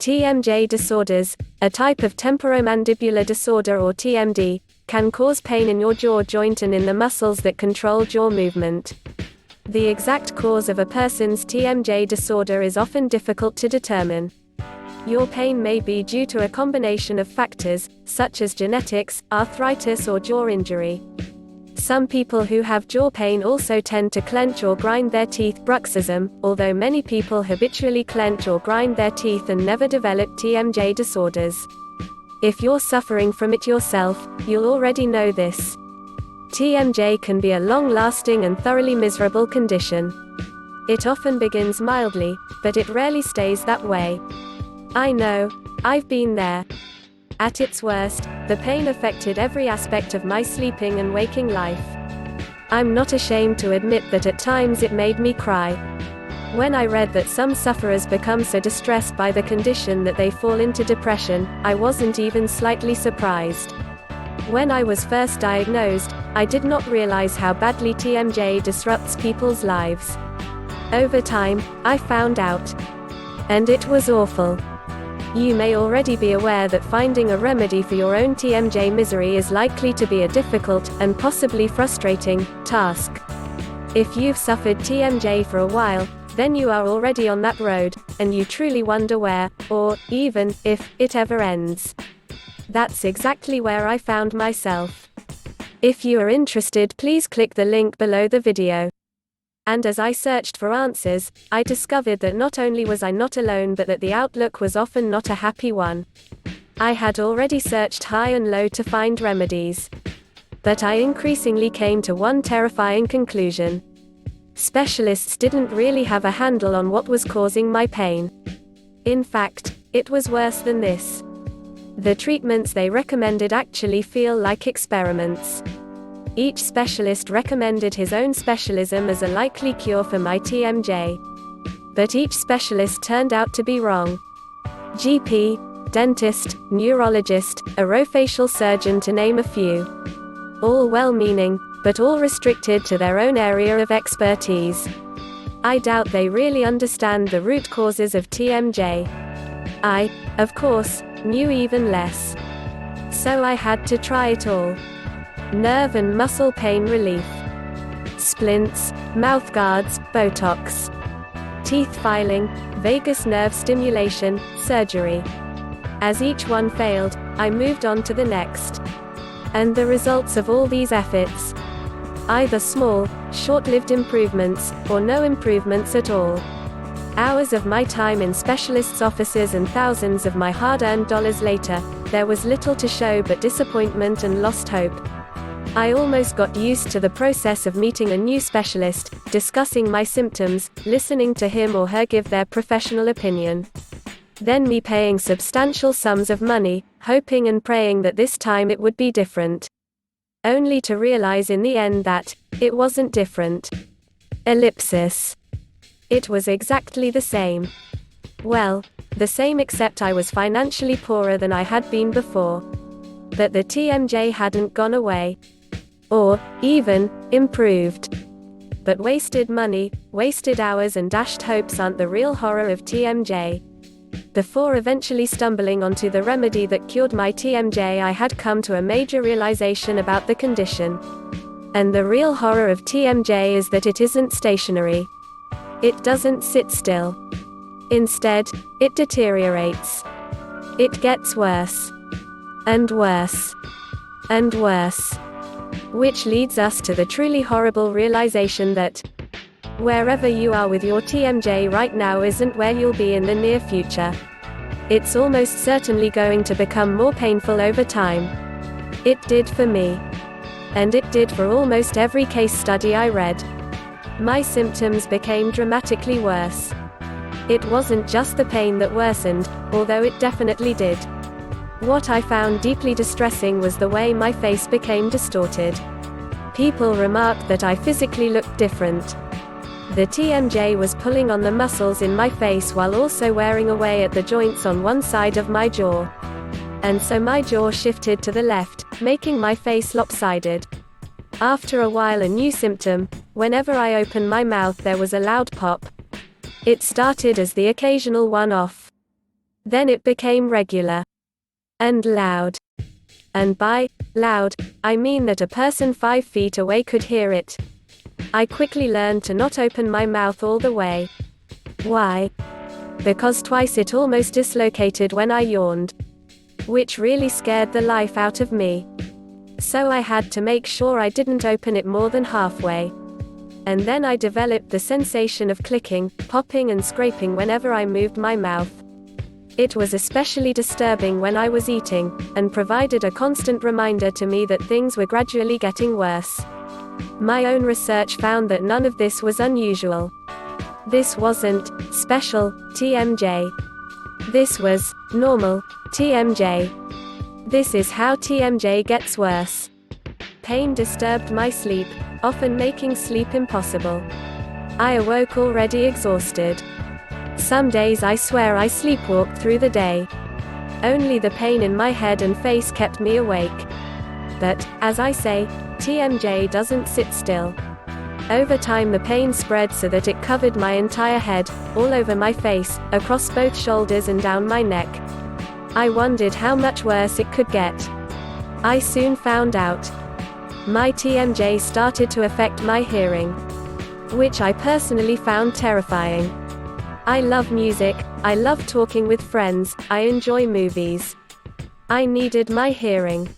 TMJ disorders, a type of temporomandibular disorder or TMD, can cause pain in your jaw joint and in the muscles that control jaw movement. The exact cause of a person's TMJ disorder is often difficult to determine. Your pain may be due to a combination of factors, such as genetics, arthritis or jaw injury. Some people who have jaw pain also tend to clench or grind their teeth, bruxism, although many people habitually clench or grind their teeth and never develop TMJ disorders. If you're suffering from it yourself, you'll already know this. TMJ can be a long-lasting and thoroughly miserable condition. It often begins mildly, but it rarely stays that way. I know, I've been there. At its worst, the pain affected every aspect of my sleeping and waking life. I'm not ashamed to admit that at times it made me cry. When I read that some sufferers become so distressed by the condition that they fall into depression, I wasn't even slightly surprised. When I was first diagnosed, I did not realize how badly TMJ disrupts people's lives. Over time, I found out. And it was awful. You may already be aware that finding a remedy for your own TMJ misery is likely to be a difficult, and possibly frustrating, task. If you've suffered TMJ for a while, then you are already on that road, and you truly wonder where, or, even, if, it ever ends. That's exactly where I found myself. If you are interested, please click the link below the video. And as I searched for answers, I discovered that not only was I not alone but that the outlook was often not a happy one. I had already searched high and low to find remedies. But I increasingly came to one terrifying conclusion. Specialists didn't really have a handle on what was causing my pain. In fact, it was worse than this. The treatments they recommended actually feel like experiments. Each specialist recommended his own specialism as a likely cure for my TMJ. But each specialist turned out to be wrong. GP, dentist, neurologist, orofacial surgeon to name a few. All well-meaning, but all restricted to their own area of expertise. I doubt they really understand the root causes of TMJ. I, of course, knew even less. So I had to try it all. Nerve and muscle pain relief. Splints, mouth guards, Botox. Teeth filing, vagus nerve stimulation, surgery. As each one failed, I moved on to the next. And the results of all these efforts? Either small, short-lived improvements, or no improvements at all. Hours of my time in specialists' offices and thousands of my hard-earned dollars later, there was little to show but disappointment and lost hope. I almost got used to the process of meeting a new specialist, discussing my symptoms, listening to him or her give their professional opinion. Then me paying substantial sums of money, hoping and praying that this time it would be different. Only to realize in the end that it wasn't different. Ellipsis. It was exactly the same. Well, the same except I was financially poorer than I had been before. But the TMJ hadn't gone away. Or, even, improved. But wasted money, wasted hours and dashed hopes aren't the real horror of TMJ. Before eventually stumbling onto the remedy that cured my TMJ, I had come to a major realization about the condition. And the real horror of TMJ is that it isn't stationary. It doesn't sit still. Instead, it deteriorates. It gets worse. And worse. And worse. Which leads us to the truly horrible realization that wherever you are with your TMJ right now isn't where you'll be in the near future. It's almost certainly going to become more painful over time. It did for me. And it did for almost every case study I read. My symptoms became dramatically worse. It wasn't just the pain that worsened, although it definitely did. What I found deeply distressing was the way my face became distorted. People remarked that I physically looked different. The TMJ was pulling on the muscles in my face while also wearing away at the joints on one side of my jaw. And so my jaw shifted to the left, making my face lopsided. After a while, a new symptom: whenever I opened my mouth there was a loud pop. It started as the occasional one-off. Then it became regular. And loud. And by loud, I mean that a person 5 feet away could hear it. I quickly learned to not open my mouth all the way. Why? Because twice it almost dislocated when I yawned. Which really scared the life out of me. So I had to make sure I didn't open it more than halfway. And then I developed the sensation of clicking, popping and scraping whenever I moved my mouth. It was especially disturbing when I was eating, and provided a constant reminder to me that things were gradually getting worse. My own research found that none of this was unusual. This wasn't special, TMJ. This was normal, TMJ. This is how TMJ gets worse. Pain disturbed my sleep, often making sleep impossible. I awoke already exhausted. Some days I swear I sleepwalked through the day. Only the pain in my head and face kept me awake. But, as I say, TMJ doesn't sit still. Over time the pain spread so that it covered my entire head, all over my face, across both shoulders and down my neck. I wondered how much worse it could get. I soon found out. My TMJ started to affect my hearing, which I personally found terrifying. I love music, I love talking with friends, I enjoy movies. I needed my hearing.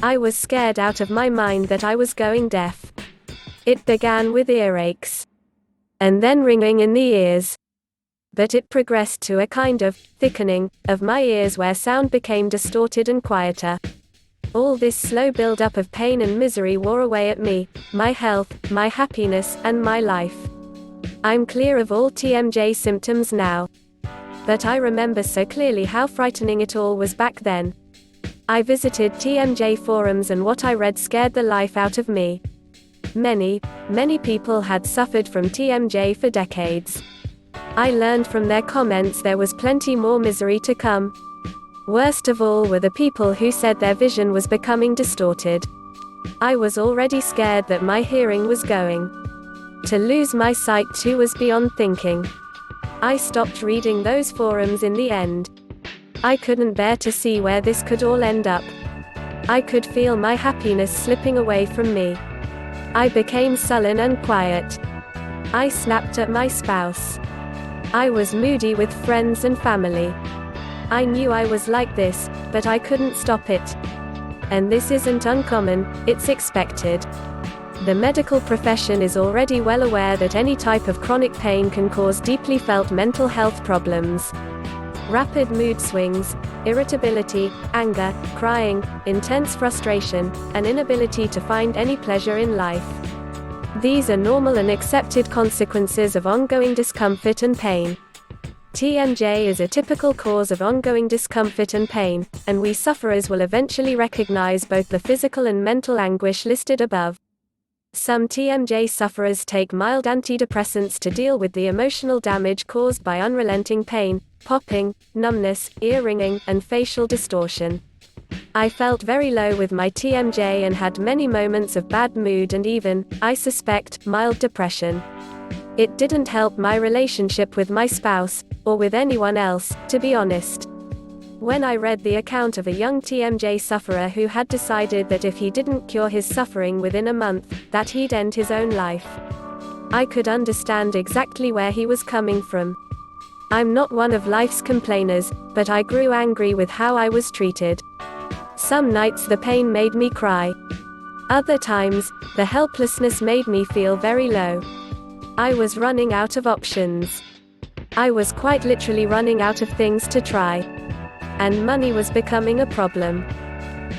I was scared out of my mind that I was going deaf. It began with earaches. And then ringing in the ears. But it progressed to a kind of thickening of my ears where sound became distorted and quieter. All this slow build-up of pain and misery wore away at me, my health, my happiness, and my life. I'm clear of all TMJ symptoms now. But I remember so clearly how frightening it all was back then. I visited TMJ forums and what I read scared the life out of me. Many people had suffered from TMJ for decades. I learned from their comments there was plenty more misery to come. Worst of all were the people who said their vision was becoming distorted. I was already scared that my hearing was going to lose my sight too was beyond thinking. I stopped reading those forums in the end. I couldn't bear to see where this could all end up. I could feel my happiness slipping away from me. I became sullen and quiet. I snapped at my spouse. I was moody with friends and family. I knew I was like this, but I couldn't stop it. And this isn't uncommon, it's expected. The medical profession is already well aware that any type of chronic pain can cause deeply felt mental health problems. Rapid mood swings, irritability, anger, crying, intense frustration, and inability to find any pleasure in life. These are normal and accepted consequences of ongoing discomfort and pain. TMJ is a typical cause of ongoing discomfort and pain, and we sufferers will eventually recognize both the physical and mental anguish listed above. Some TMJ sufferers take mild antidepressants to deal with the emotional damage caused by unrelenting pain, popping, numbness, ear ringing, and facial distortion. I felt very low with my TMJ and had many moments of bad mood and even, I suspect, mild depression. It didn't help my relationship with my spouse, or with anyone else, to be honest. When I read the account of a young TMJ sufferer who had decided that if he didn't cure his suffering within a month, that he'd end his own life, I could understand exactly where he was coming from. I'm not one of life's complainers, but I grew angry with how I was treated. Some nights the pain made me cry. Other times, the helplessness made me feel very low. I was running out of options. I was quite literally running out of things to try. And money was becoming a problem.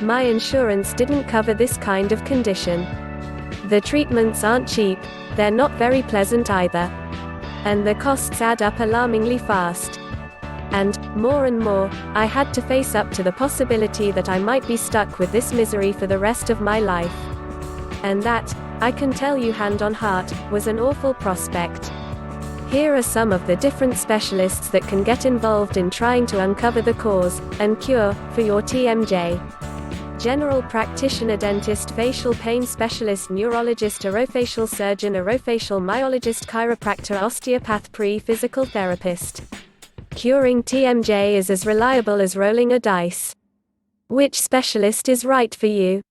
My insurance didn't cover this kind of condition. The treatments aren't cheap, they're not very pleasant either. And the costs add up alarmingly fast. And more, I had to face up to the possibility that I might be stuck with this misery for the rest of my life. And that, I can tell you hand on heart, was an awful prospect. Here are some of the different specialists that can get involved in trying to uncover the cause and cure for your TMJ. General practitioner, dentist, facial pain specialist, neurologist, orofacial surgeon, orofacial myologist, chiropractor, osteopath, physical therapist. Curing TMJ is as reliable as rolling a dice. Which specialist is right for you?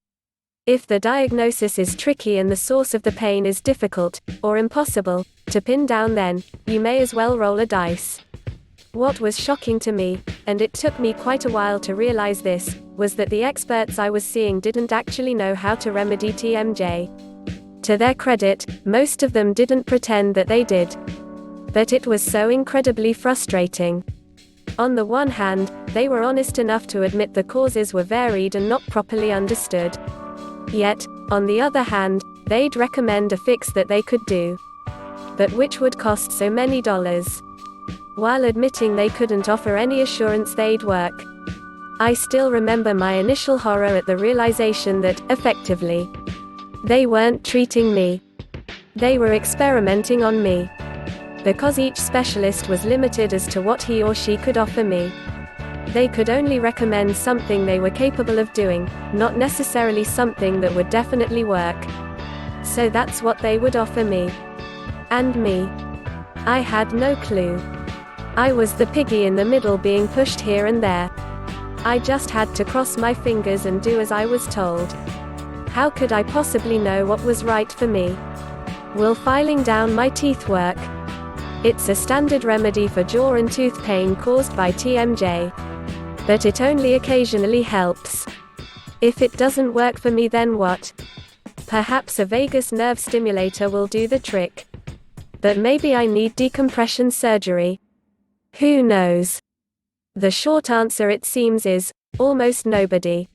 If the diagnosis is tricky and the source of the pain is difficult, or impossible, to pin down, then you may as well roll a dice. What was shocking to me, and it took me quite a while to realize this, was that the experts I was seeing didn't actually know how to remedy TMJ. To their credit, most of them didn't pretend that they did. But it was so incredibly frustrating. On the one hand, they were honest enough to admit the causes were varied and not properly understood. Yet, on the other hand, they'd recommend a fix that they could do, but which would cost so many dollars, while admitting they couldn't offer any assurance they'd work. I still remember my initial horror at the realization that, effectively, they weren't treating me. They were experimenting on me. Because each specialist was limited as to what he or she could offer me. They could only recommend something they were capable of doing, not necessarily something that would definitely work. So that's what they would offer me. And me. I had no clue. I was the piggy in the middle being pushed here and there. I just had to cross my fingers and do as I was told. How could I possibly know what was right for me? Will filing down my teeth work? It's a standard remedy for jaw and tooth pain caused by TMJ. But it only occasionally helps. If it doesn't work for me, then what? Perhaps a vagus nerve stimulator will do the trick. But maybe I need decompression surgery. Who knows? The short answer, it seems, is almost nobody.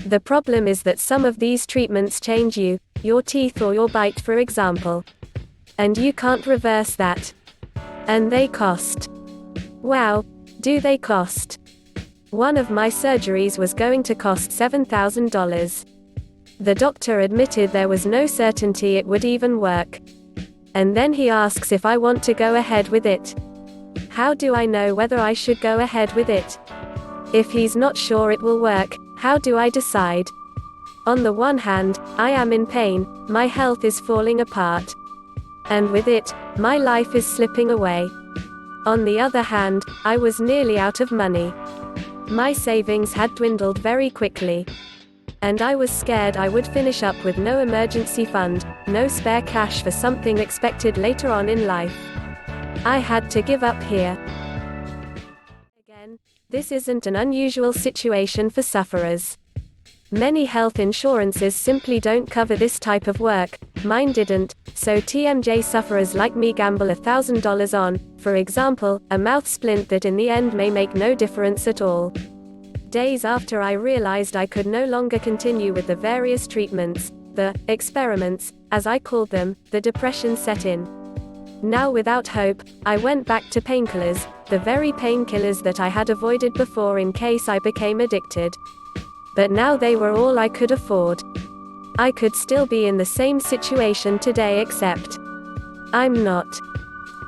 The problem is that some of these treatments change you, your teeth or your bite, for example. And you can't reverse that. And they cost. Wow, do they cost? One of my surgeries was going to cost $7,000. The doctor admitted there was no certainty it would even work. And then he asks if I want to go ahead with it. How do I know whether I should go ahead with it? If he's not sure it will work, how do I decide? On the one hand, I am in pain, my health is falling apart. And with it, my life is slipping away. On the other hand, I was nearly out of money. My savings had dwindled very quickly. And I was scared I would finish up with no emergency fund, no spare cash for something expected later on in life. I had to give up here. Again, this isn't an unusual situation for sufferers. Many health insurances simply don't cover this type of work, mine didn't, so TMJ sufferers like me gamble $1,000 on, for example, a mouth splint that in the end may make no difference at all. Days after I realized I could no longer continue with the various treatments, the experiments, as I called them, the depression set in. Now without hope, I went back to painkillers, the very painkillers that I had avoided before in case I became addicted. But now they were all I could afford. I could still be in the same situation today, except I'm not.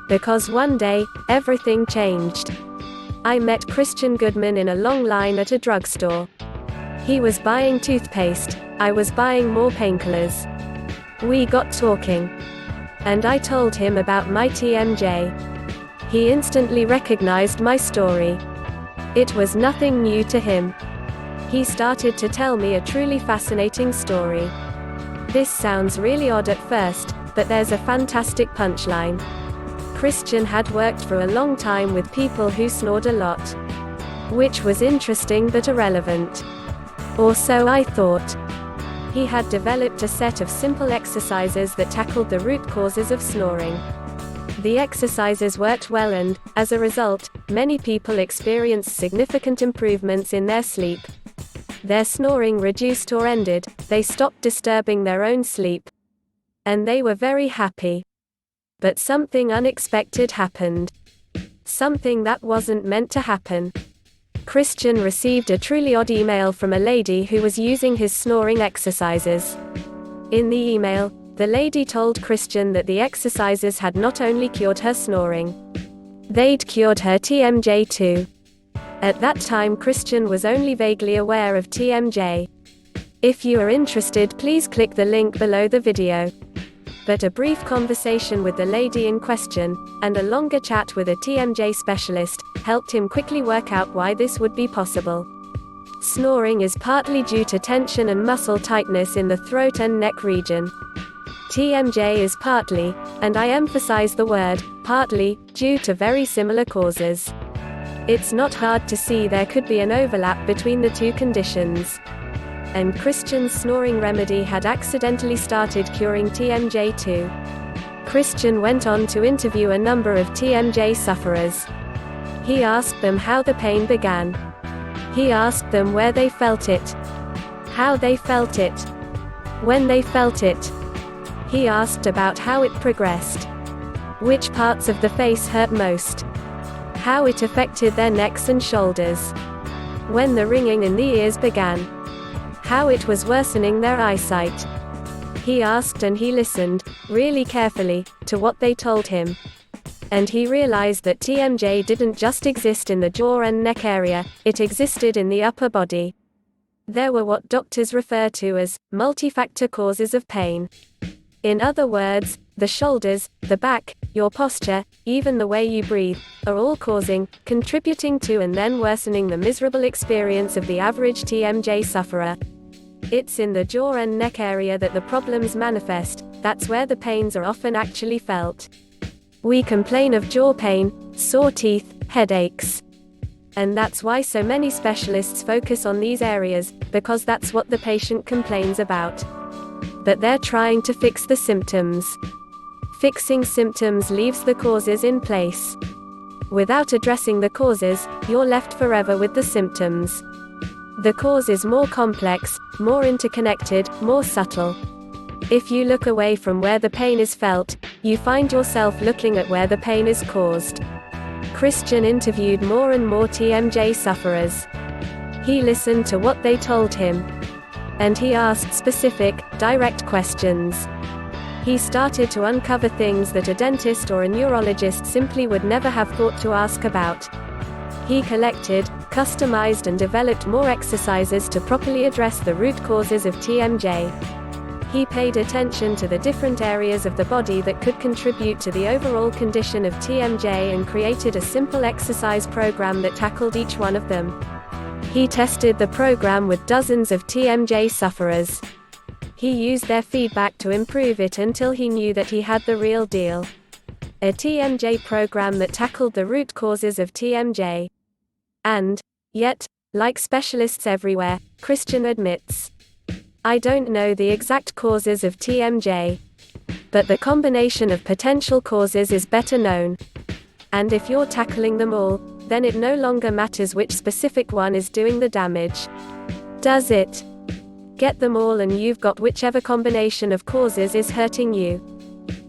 Because one day, everything changed. I met Christian Goodman in a long line at a drugstore. He was buying toothpaste, I was buying more painkillers. We got talking. And I told him about my TMJ. He instantly recognized my story. It was nothing new to him. He started to tell me a truly fascinating story. This sounds really odd at first, but there's a fantastic punchline. Christian had worked for a long time with people who snored a lot. Which was interesting but irrelevant. Or so I thought. He had developed a set of simple exercises that tackled the root causes of snoring. The exercises worked well and, as a result, many people experienced significant improvements in their sleep. Their snoring reduced or ended, they stopped disturbing their own sleep. And they were very happy. But something unexpected happened. Something that wasn't meant to happen. Christian received a truly odd email from a lady who was using his snoring exercises. In the email, the lady told Christian that the exercises had not only cured her snoring, they'd cured her TMJ too. At that time, Christian was only vaguely aware of TMJ. If you are interested, please click the link below the video. But a brief conversation with the lady in question, and a longer chat with a TMJ specialist, helped him quickly work out why this would be possible. Snoring is partly due to tension and muscle tightness in the throat and neck region. TMJ is partly, and I emphasize the word, partly, due to very similar causes. It's not hard to see there could be an overlap between the two conditions. And Christian's snoring remedy had accidentally started curing TMJ too. Christian went on to interview a number of TMJ sufferers. He asked them how the pain began. He asked them where they felt it, how they felt it, when they felt it. He asked about how it progressed, which parts of the face hurt most, how it affected their necks and shoulders, when the ringing in the ears began, how it was worsening their eyesight. He asked and he listened, really carefully, to what they told him. And he realized that TMJ didn't just exist in the jaw and neck area, it existed in the upper body. There were what doctors refer to as multifactor causes of pain. In other words, the shoulders, the back, your posture, even the way you breathe, are all causing, contributing to and then worsening the miserable experience of the average TMJ sufferer. It's in the jaw and neck area that the problems manifest, that's where the pains are often actually felt. We complain of jaw pain, sore teeth, headaches. And that's why so many specialists focus on these areas, because that's what the patient complains about. But they're trying to fix the symptoms. Fixing symptoms leaves the causes in place. Without addressing the causes, you're left forever with the symptoms. The cause is more complex, more interconnected, more subtle. If you look away from where the pain is felt, you find yourself looking at where the pain is caused. Christian interviewed more and more TMJ sufferers. He listened to what they told him. And he asked specific, direct questions. He started to uncover things that a dentist or a neurologist simply would never have thought to ask about. He collected, customized and developed more exercises to properly address the root causes of TMJ. He paid attention to the different areas of the body that could contribute to the overall condition of TMJ and created a simple exercise program that tackled each one of them. He tested the program with dozens of TMJ sufferers. He used their feedback to improve it until he knew that he had the real deal. A TMJ program that tackled the root causes of TMJ. And, yet, like specialists everywhere, Christian admits, I don't know the exact causes of TMJ. But the combination of potential causes is better known. And if you're tackling them all, then it no longer matters which specific one is doing the damage. Does it? Get them all and you've got whichever combination of causes is hurting you.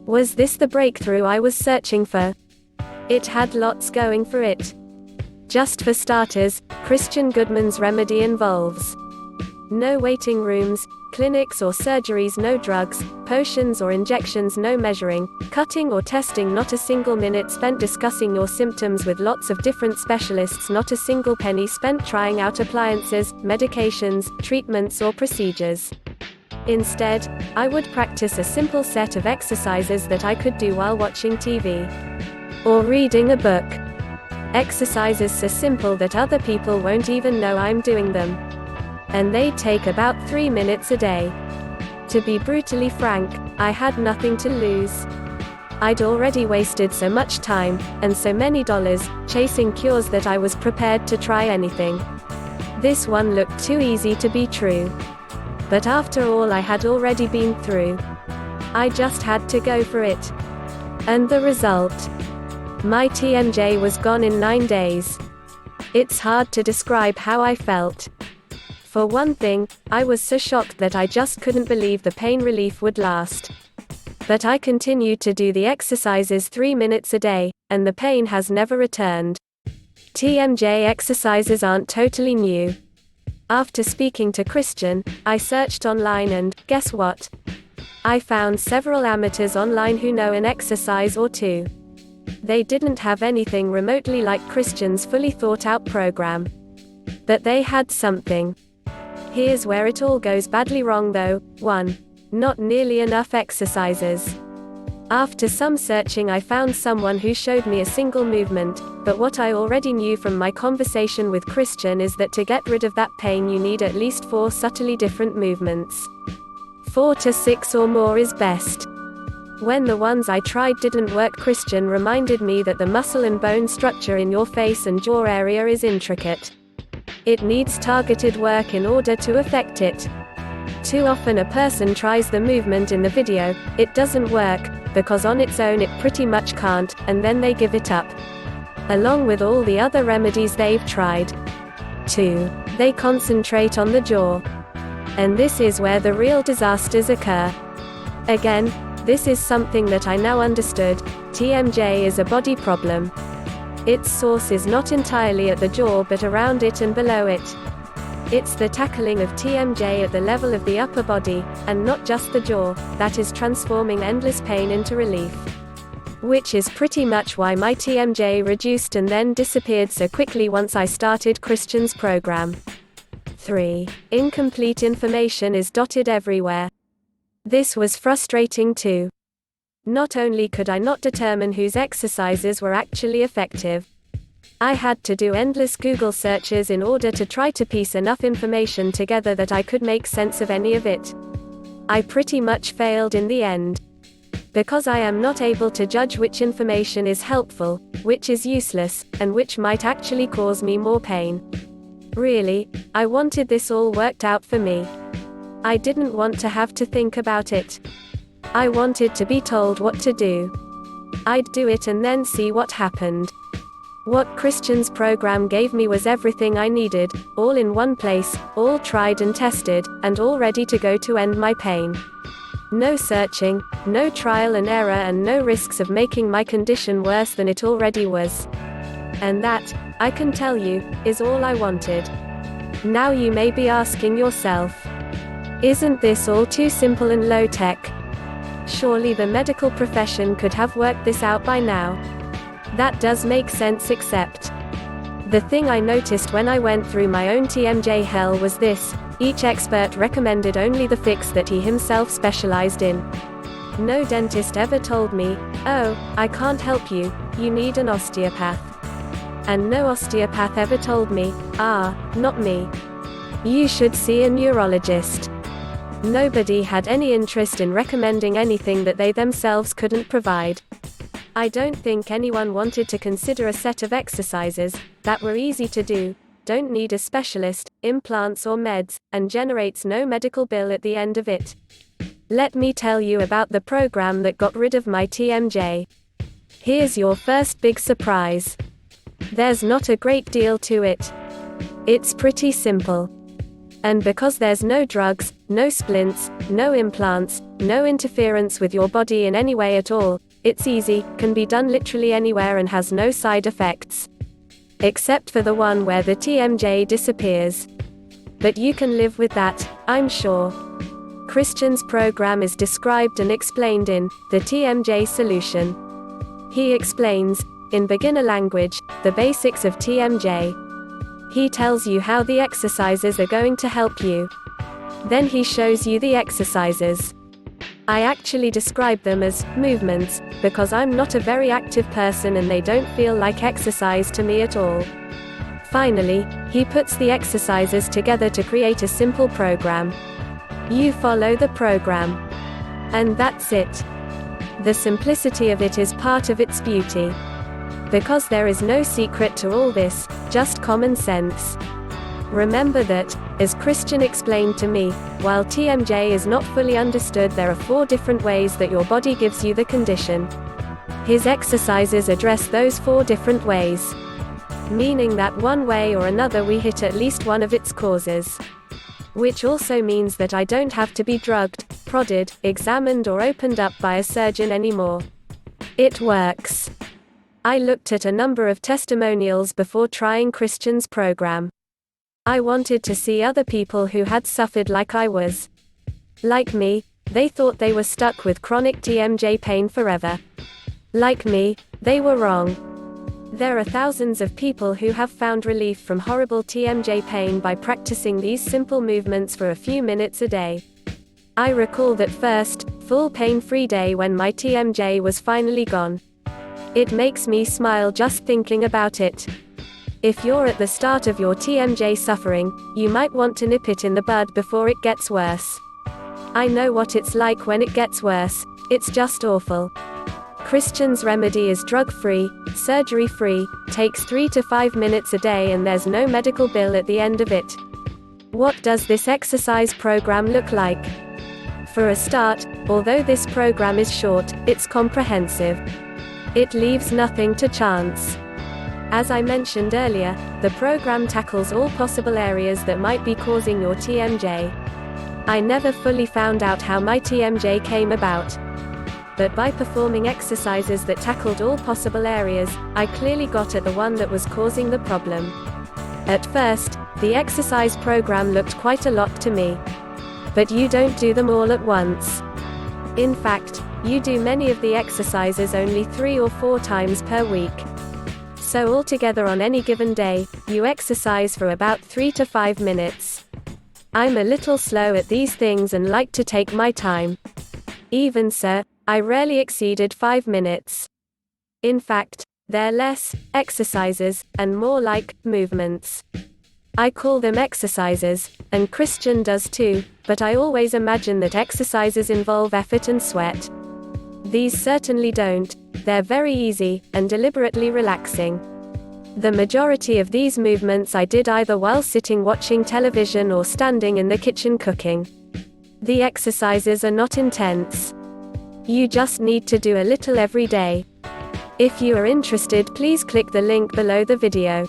Was this the breakthrough I was searching for? It had lots going for it. Just for starters, Christian Goodman's remedy involves no waiting rooms, clinics or surgeries, no drugs, potions or injections, no measuring, cutting or testing, not a single minute spent discussing your symptoms with lots of different specialists, not a single penny spent trying out appliances, medications, treatments or procedures. Instead, I would practice a simple set of exercises that I could do while watching TV or reading a book. Exercises so simple that other people won't even know I'm doing them. And they take about 3 minutes a day. To be brutally frank, I had nothing to lose. I'd already wasted so much time, and so many dollars, chasing cures that I was prepared to try anything. This one looked too easy to be true. But after all I had already been through, I just had to go for it. And the result? My TMJ was gone in 9 days. It's hard to describe how I felt. For one thing, I was so shocked that I just couldn't believe the pain relief would last. But I continued to do the exercises 3 minutes a day, and the pain has never returned. TMJ exercises aren't totally new. After speaking to Christian, I searched online and, guess what? I found several amateurs online who know an exercise or two. They didn't have anything remotely like Christian's fully thought out program. But they had something. Here's where it all goes badly wrong though. 1. Not nearly enough exercises. After some searching, I found someone who showed me a single movement, but what I already knew from my conversation with Christian is that to get rid of that pain you need at least 4 subtly different movements. 4 to 6 or more is best. When the ones I tried didn't work, Christian reminded me that the muscle and bone structure in your face and jaw area is intricate. It needs targeted work in order to affect it. Too often a person tries the movement in the video, it doesn't work, because on its own it pretty much can't, and then they give it up. Along with all the other remedies they've tried. 2. They concentrate on the jaw. And this is where the real disasters occur. Again, this is something that I now understood. TMJ is a body problem. Its source is not entirely at the jaw but around it and below it. It's the tackling of TMJ at the level of the upper body, and not just the jaw, that is transforming endless pain into relief. Which is pretty much why my TMJ reduced and then disappeared so quickly once I started Christian's program. 3. Incomplete information is dotted everywhere. This was frustrating too. Not only could I not determine whose exercises were actually effective, I had to do endless Google searches in order to try to piece enough information together that I could make sense of any of it. I pretty much failed in the end. Because I am not able to judge which information is helpful, which is useless, and which might actually cause me more pain. Really, I wanted this all worked out for me. I didn't want to have to think about it. I wanted to be told what to do. I'd do it and then see what happened. What Christian's program gave me was everything I needed, all in one place, all tried and tested, and all ready to go to end my pain. No searching, no trial and error, and no risks of making my condition worse than it already was. And that, I can tell you, is all I wanted. Now you may be asking yourself, isn't this all too simple and low-tech? Surely the medical profession could have worked this out by now. That does make sense, except the thing I noticed when I went through my own TMJ hell was this: each expert recommended only the fix that he himself specialized in. No dentist ever told me, "Oh, I can't help you, you need an osteopath." And no osteopath ever told me, "Ah, not me. You should see a neurologist." Nobody had any interest in recommending anything that they themselves couldn't provide. I don't think anyone wanted to consider a set of exercises that were easy to do, don't need a specialist, implants or meds, and generates no medical bill at the end of it. Let me tell you about the program that got rid of my TMJ. Here's your first big surprise. There's not a great deal to it. It's pretty simple. And because there's no drugs, no splints, no implants, no interference with your body in any way at all, it's easy, can be done literally anywhere, and has no side effects. Except for the one where the TMJ disappears. But you can live with that, I'm sure. Christian's program is described and explained in The TMJ Solution. He explains, in beginner language, the basics of TMJ. He tells you how the exercises are going to help you. Then he shows you the exercises. I actually describe them as movements, because I'm not a very active person and they don't feel like exercise to me at all. Finally, he puts the exercises together to create a simple program. You follow the program. And that's it. The simplicity of it is part of its beauty. Because there is no secret to all this, just common sense. Remember that, as Christian explained to me, while TMJ is not fully understood, there are 4 different ways that your body gives you the condition. His exercises address those 4 different ways. Meaning that one way or another we hit at least one of its causes. Which also means that I don't have to be drugged, prodded, examined or opened up by a surgeon anymore. It works. I looked at a number of testimonials before trying Christian's program. I wanted to see other people who had suffered like I was. Like me, they thought they were stuck with chronic TMJ pain forever. Like me, they were wrong. There are thousands of people who have found relief from horrible TMJ pain by practicing these simple movements for a few minutes a day. I recall that first, full pain-free day when my TMJ was finally gone. It makes me smile just thinking about it. If you're at the start of your TMJ suffering, you might want to nip it in the bud before it gets worse. I know what it's like when it gets worse. It's just awful. Christian's remedy is drug-free, surgery-free, takes 3 to 5 minutes a day, and there's no medical bill at the end of it. What does this exercise program look like? For a start, although this program is short, it's comprehensive. It leaves nothing to chance. As I mentioned earlier, the program tackles all possible areas that might be causing your TMJ. I never fully found out how my TMJ came about. But by performing exercises that tackled all possible areas, I clearly got at the one that was causing the problem. At first, the exercise program looked quite a lot to me. But you don't do them all at once. In fact, you do many of the exercises only 3 or 4 times per week. So altogether on any given day, you exercise for about 3 to 5 minutes. I'm a little slow at these things and like to take my time. Even so, I rarely exceeded 5 minutes. In fact, they're less exercises, and more like movements. I call them exercises, and Christian does too, but I always imagine that exercises involve effort and sweat. These certainly don't. They're very easy, and deliberately relaxing. The majority of these movements I did either while sitting watching television or standing in the kitchen cooking. The exercises are not intense. You just need to do a little every day. If you are interested, please click the link below the video.